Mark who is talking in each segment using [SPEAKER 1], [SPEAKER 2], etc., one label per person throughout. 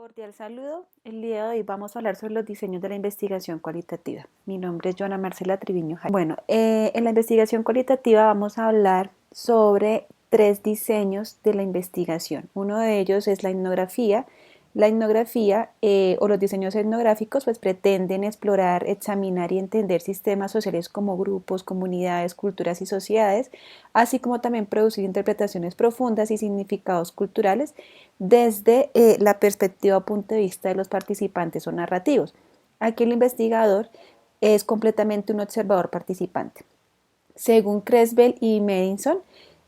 [SPEAKER 1] Cordial saludo. El día de hoy vamos a hablar sobre los diseños de la investigación cualitativa. Mi nombre es Joana Marcela Triviño. Bueno, en la investigación cualitativa vamos a hablar sobre tres diseños de la investigación. Uno de ellos es la etnografía. La etnografía o los diseños etnográficos pues pretenden explorar, examinar y entender sistemas sociales como grupos, comunidades, culturas y sociedades, así como también producir interpretaciones profundas y significados culturales desde la perspectiva o punto de vista de los participantes o narrativos. Aquí el investigador es completamente un observador participante. Según Creswell y Madison,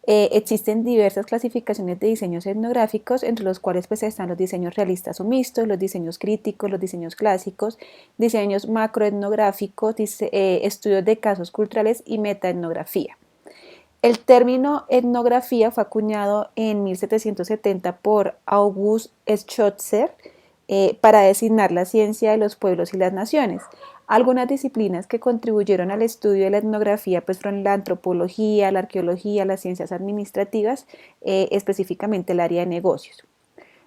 [SPEAKER 1] existen diversas clasificaciones de diseños etnográficos, entre los cuales pues, están los diseños realistas o mixtos, los diseños críticos, los diseños clásicos, diseños macroetnográficos, estudios de casos culturales y metaetnografía. El término etnografía fue acuñado en 1770 por August Schotzer para designar la ciencia de los pueblos y las naciones. Algunas disciplinas que contribuyeron al estudio de la etnografía pues, fueron la antropología, la arqueología, las ciencias administrativas, específicamente el área de negocios.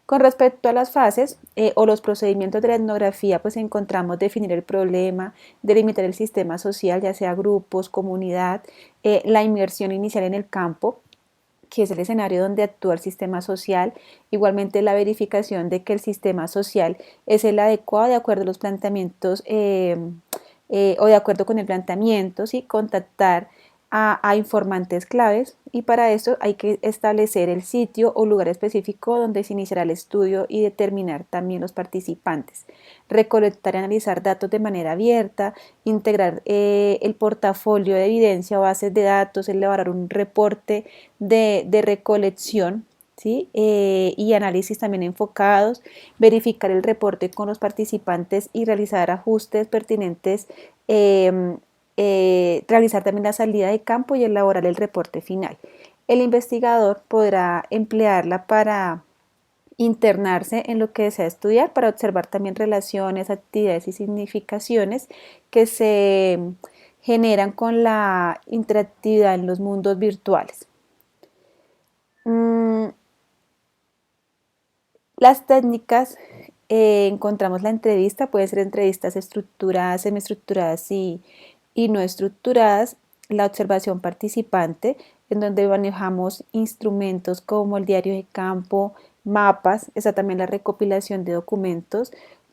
[SPEAKER 1] Con respecto a las fases o los procedimientos de la etnografía, pues encontramos definir el problema, delimitar el sistema social, ya sea grupos, comunidad, la inmersión inicial en el campo, que es el escenario donde actúa el sistema social, igualmente la verificación de que el sistema social es el adecuado de acuerdo a los planteamientos o de acuerdo con el planteamiento, ¿sí? Contactar a informantes claves y para eso hay que establecer el sitio o lugar específico donde se iniciará el estudio y determinar también los participantes, recolectar y analizar datos de manera abierta, integrar el portafolio de evidencia o bases de datos, elaborar un reporte de recolección, ¿sí? Y análisis también enfocados, verificar el reporte con los participantes y realizar ajustes pertinentes, realizar también la salida de campo y elaborar el reporte final. El investigador podrá emplearla para internarse en lo que desea estudiar, para observar también relaciones, actividades y significaciones que se generan con la interactividad en los mundos virtuales. Las técnicas, encontramos la entrevista, pueden ser entrevistas estructuradas, semiestructuradas y no estructuradas, la observación participante, en donde manejamos instrumentos como el diario de campo, mapas, está también la recopilación de documentos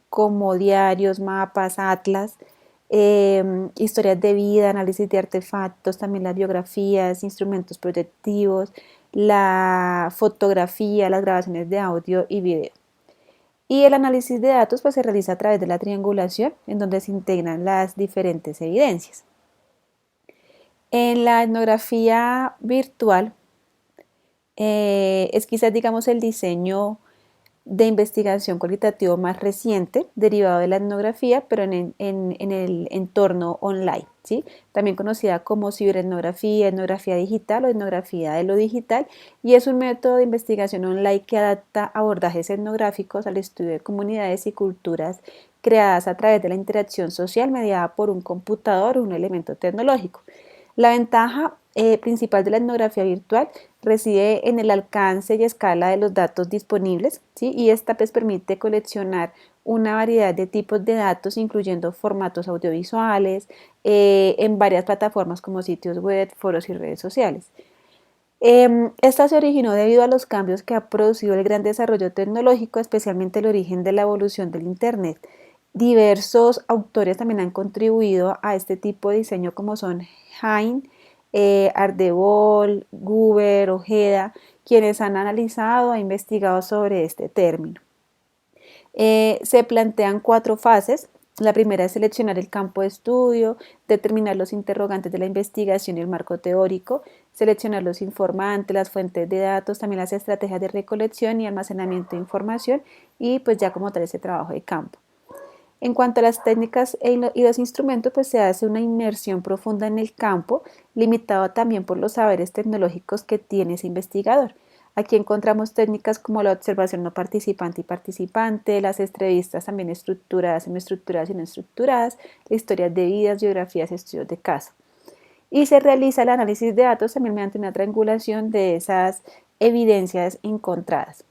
[SPEAKER 1] como diarios, mapas, atlas, historias de vida, análisis de artefactos, también las biografías, instrumentos proyectivos, la fotografía, las grabaciones de audio y video. Y el análisis de datos pues, se realiza a través de la triangulación, en donde se integran las diferentes evidencias. En la etnografía virtual es quizás, digamos, el diseño de investigación cualitativo más reciente, derivado de la etnografía, pero en el entorno online, ¿sí? También conocida como ciberetnografía, etnografía digital o etnografía de lo digital, y es un método de investigación online que adapta abordajes etnográficos al estudio de comunidades y culturas creadas a través de la interacción social mediada por un computador o un elemento tecnológico. La ventaja principal de la etnografía virtual reside en el alcance y escala de los datos disponibles, ¿sí? Y esta pues, permite coleccionar una variedad de tipos de datos, incluyendo formatos audiovisuales, en varias plataformas como sitios web, foros y redes sociales. Esta se originó debido a los cambios que ha producido el gran desarrollo tecnológico, especialmente el origen de la evolución del Internet. Diversos autores también han contribuido a este tipo de diseño, como son Hein, Ardevol, Guber, Ojeda, quienes han analizado e investigado sobre este término. Se plantean 4 fases. La primera es seleccionar el campo de estudio, determinar los interrogantes de la investigación y el marco teórico, seleccionar los informantes, las fuentes de datos, también las estrategias de recolección y almacenamiento de información y pues ya como tal ese trabajo de campo. En cuanto a las técnicas y los instrumentos, pues se hace una inmersión profunda en el campo, limitado también por los saberes tecnológicos que tiene ese investigador. Aquí encontramos técnicas como la observación no participante y participante, las entrevistas también estructuradas, semiestructuradas y no estructuradas, historias de vidas, biografías, estudios de caso. Y se realiza el análisis de datos también mediante una triangulación de esas evidencias encontradas.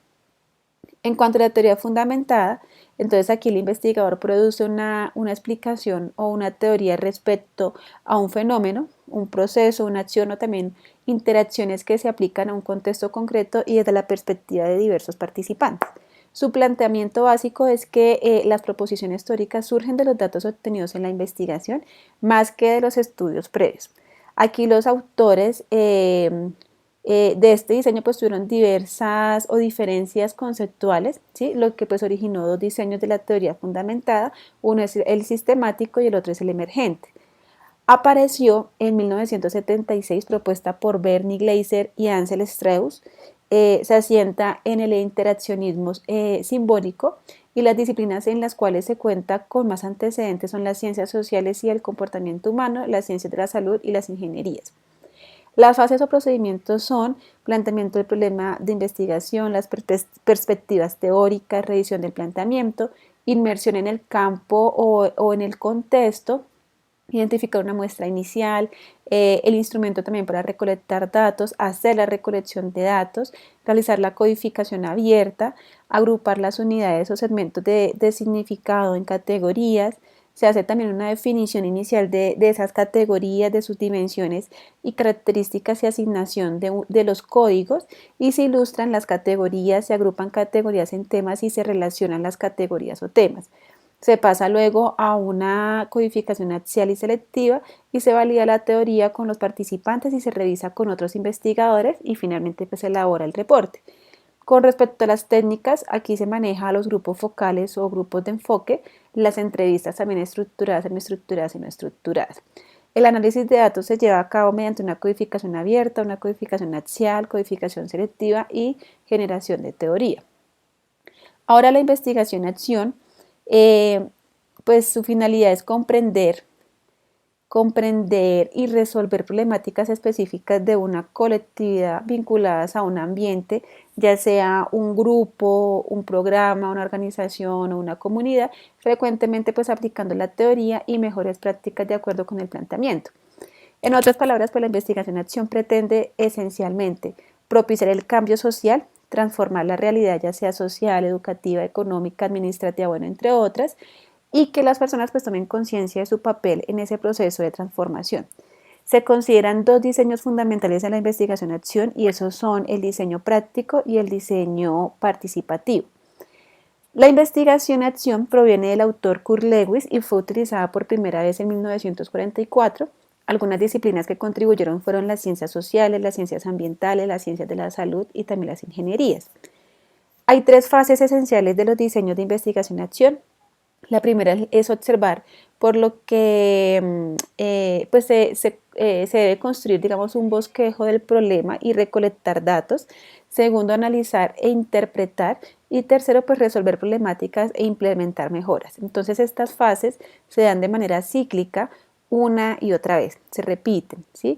[SPEAKER 1] En cuanto a la teoría fundamentada, entonces aquí el investigador produce una explicación o una teoría respecto a un fenómeno, un proceso, una acción o también interacciones que se aplican a un contexto concreto y desde la perspectiva de diversos participantes. Su planteamiento básico es que las proposiciones teóricas surgen de los datos obtenidos en la investigación más que de los estudios previos. Aquí los autores de este diseño pues tuvieron diversas o diferencias conceptuales, ¿sí? Lo que pues originó dos diseños de la teoría fundamentada, uno es el sistemático y el otro es el emergente. Apareció en 1976, propuesta por Bernie Glaser y Ansel Strauss. Se asienta en el interaccionismo simbólico y las disciplinas en las cuales se cuenta con más antecedentes son las ciencias sociales y el comportamiento humano, las ciencias de la salud y las ingenierías. Las fases o procedimientos son planteamiento del problema de investigación, las perspectivas teóricas, revisión del planteamiento, inmersión en el campo o en el contexto, identificar una muestra inicial, el instrumento también para recolectar datos, hacer la recolección de datos, realizar la codificación abierta, agrupar las unidades o segmentos de significado en categorías. Se hace también una definición inicial de esas categorías, de sus dimensiones y características y asignación de los códigos, y se ilustran las categorías, se agrupan categorías en temas y se relacionan las categorías o temas. Se pasa luego a una codificación axial y selectiva y se valida la teoría con los participantes y se revisa con otros investigadores y finalmente pues se elabora el reporte. Con respecto a las técnicas, aquí se maneja a los grupos focales o grupos de enfoque, las entrevistas también estructuradas, semiestructuradas y no estructuradas. El análisis de datos se lleva a cabo mediante una codificación abierta, una codificación axial, codificación selectiva y generación de teoría. Ahora la investigación-acción, pues su finalidad es comprender y resolver problemáticas específicas de una colectividad vinculadas a un ambiente, ya sea un grupo, un programa, una organización o una comunidad, frecuentemente pues aplicando la teoría y mejores prácticas de acuerdo con el planteamiento. En otras palabras, pues la investigación-acción pretende esencialmente propiciar el cambio social, transformar la realidad ya sea social, educativa, económica, administrativa, bueno, entre otras, y que las personas pues tomen conciencia de su papel en ese proceso de transformación. Se consideran dos diseños fundamentales en la investigación-acción y esos son el diseño práctico y el diseño participativo. La investigación-acción proviene del autor Kurt Lewis y fue utilizada por primera vez en 1944. Algunas disciplinas que contribuyeron fueron las ciencias sociales, las ciencias ambientales, las ciencias de la salud y también las ingenierías. Hay tres fases esenciales de los diseños de investigación-acción. La primera es observar, por lo que pues se debe construir, digamos, un bosquejo del problema y recolectar datos. Segundo, analizar e interpretar. Y tercero, pues resolver problemáticas e implementar mejoras. Entonces estas fases se dan de manera cíclica una y otra vez, se repiten, ¿sí?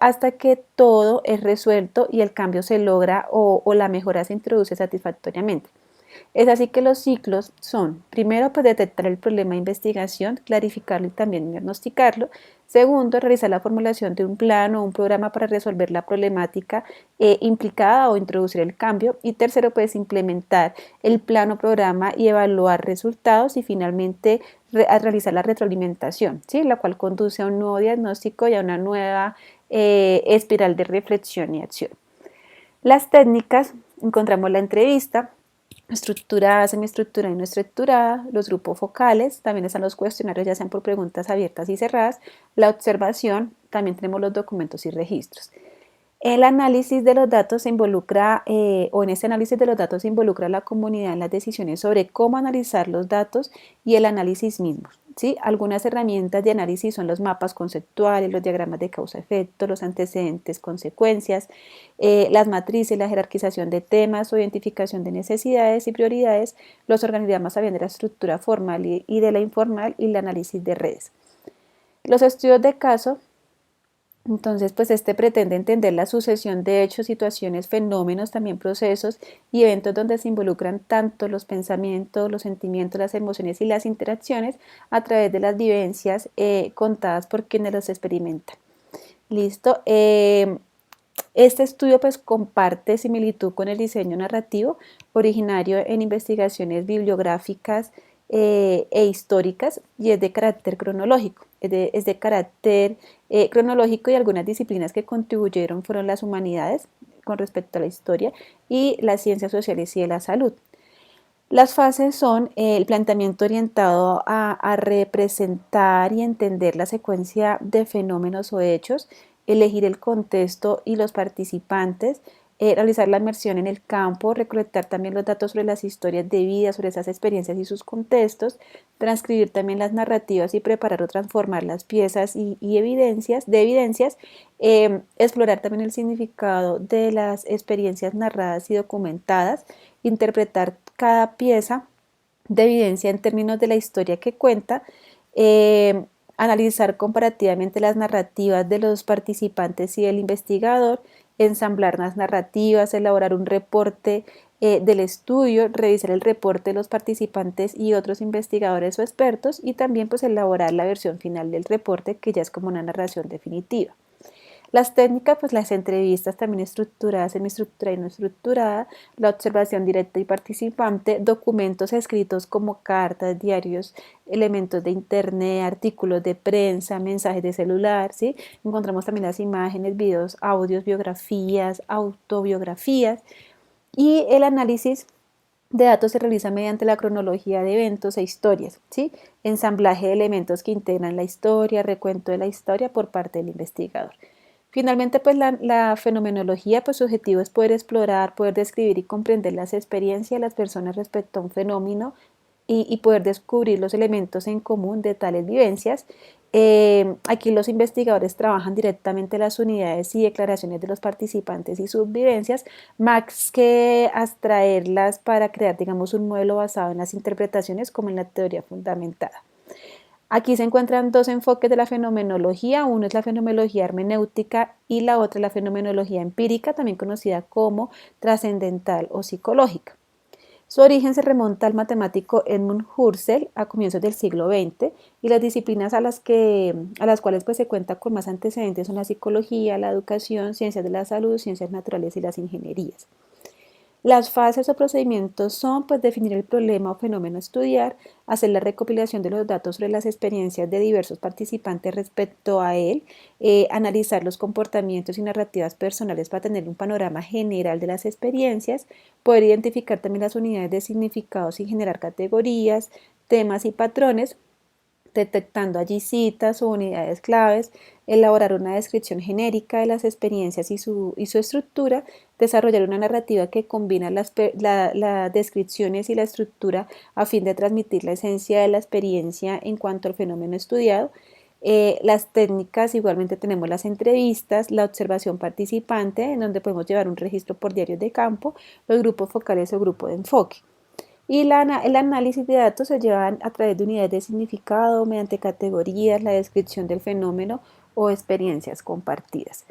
[SPEAKER 1] Hasta que todo es resuelto y el cambio se logra o la mejora se introduce satisfactoriamente. Es así que los ciclos son, primero, pues detectar el problema de investigación, clarificarlo y también diagnosticarlo. Segundo, realizar la formulación de un plan o un programa para resolver la problemática implicada o introducir el cambio. Y tercero, pues implementar el plan o programa y evaluar resultados y finalmente realizar la retroalimentación, ¿sí? La cual conduce a un nuevo diagnóstico y a una nueva espiral de reflexión y acción. Las técnicas, encontramos la entrevista, estructurada, semiestructurada y no estructurada, los grupos focales, también están los cuestionarios, ya sean por preguntas abiertas y cerradas, la observación, también tenemos los documentos y registros. El análisis de los datos se involucra, o en este análisis de los datos se involucra la comunidad en las decisiones sobre cómo analizar los datos y el análisis mismo, ¿sí? Algunas herramientas de análisis son los mapas conceptuales, los diagramas de causa-efecto, los antecedentes, consecuencias, las matrices, la jerarquización de temas o identificación de necesidades y prioridades, los organigramas también de la estructura formal y de la informal y el análisis de redes. Los estudios de caso. Entonces, pues este pretende entender la sucesión de hechos, situaciones, fenómenos, también procesos y eventos donde se involucran tanto los pensamientos, los sentimientos, las emociones y las interacciones a través de las vivencias contadas por quienes los experimentan. Listo. Este estudio pues comparte similitud con el diseño narrativo originario en investigaciones bibliográficas e históricas y es de carácter cronológico. Es de carácter cronológico y algunas disciplinas que contribuyeron fueron las humanidades con respecto a la historia y las ciencias sociales y de la salud. Las fases son el planteamiento orientado a representar y entender la secuencia de fenómenos o hechos, elegir el contexto y los participantes, realizar la inmersión en el campo, recolectar también los datos sobre las historias de vida, sobre esas experiencias y sus contextos, transcribir también las narrativas y preparar o transformar las piezas y evidencias, explorar también el significado de las experiencias narradas y documentadas, interpretar cada pieza de evidencia en términos de la historia que cuenta, analizar comparativamente las narrativas de los participantes y del investigador, ensamblar las narrativas, elaborar un reporte del estudio, revisar el reporte de los participantes y otros investigadores o expertos y también pues elaborar la versión final del reporte que ya es como una narración definitiva. Las técnicas, pues las entrevistas también estructuradas, semiestructurada y no estructurada, la observación directa y participante, documentos escritos como cartas, diarios, elementos de internet, artículos de prensa, mensajes de celular, ¿sí? Encontramos también las imágenes, videos, audios, biografías, autobiografías y el análisis de datos se realiza mediante la cronología de eventos e historias, ¿sí? Ensamblaje de elementos que integran la historia, recuento de la historia por parte del investigador. Finalmente, pues la fenomenología, pues su objetivo es poder explorar, poder describir y comprender las experiencias de las personas respecto a un fenómeno y poder descubrir los elementos en común de tales vivencias. Aquí los investigadores trabajan directamente las unidades y declaraciones de los participantes y sus vivencias, más que abstraerlas para crear, digamos, un modelo basado en las interpretaciones como en la teoría fundamentada. Aquí se encuentran dos enfoques de la fenomenología, uno es la fenomenología hermenéutica y la otra es la fenomenología empírica, también conocida como trascendental o psicológica. Su origen se remonta al matemático Edmund Husserl a comienzos del siglo XX y las disciplinas a las cuales pues, se cuenta con más antecedentes son la psicología, la educación, ciencias de la salud, ciencias naturales y las ingenierías. Las fases o procedimientos son pues definir el problema o fenómeno a estudiar, hacer la recopilación de los datos sobre las experiencias de diversos participantes respecto a él, analizar los comportamientos y narrativas personales para tener un panorama general de las experiencias, poder identificar también las unidades de significados y generar categorías, temas y patrones, detectando allí citas o unidades claves, elaborar una descripción genérica de las experiencias y su estructura, desarrollar una narrativa que combina las descripciones y la estructura a fin de transmitir la esencia de la experiencia en cuanto al fenómeno estudiado. Las técnicas, igualmente tenemos las entrevistas, la observación participante, en donde podemos llevar un registro por diarios de campo, los grupos focales o grupo de enfoque. Y el análisis de datos se llevan a través de unidades de significado, mediante categorías, la descripción del fenómeno o experiencias compartidas.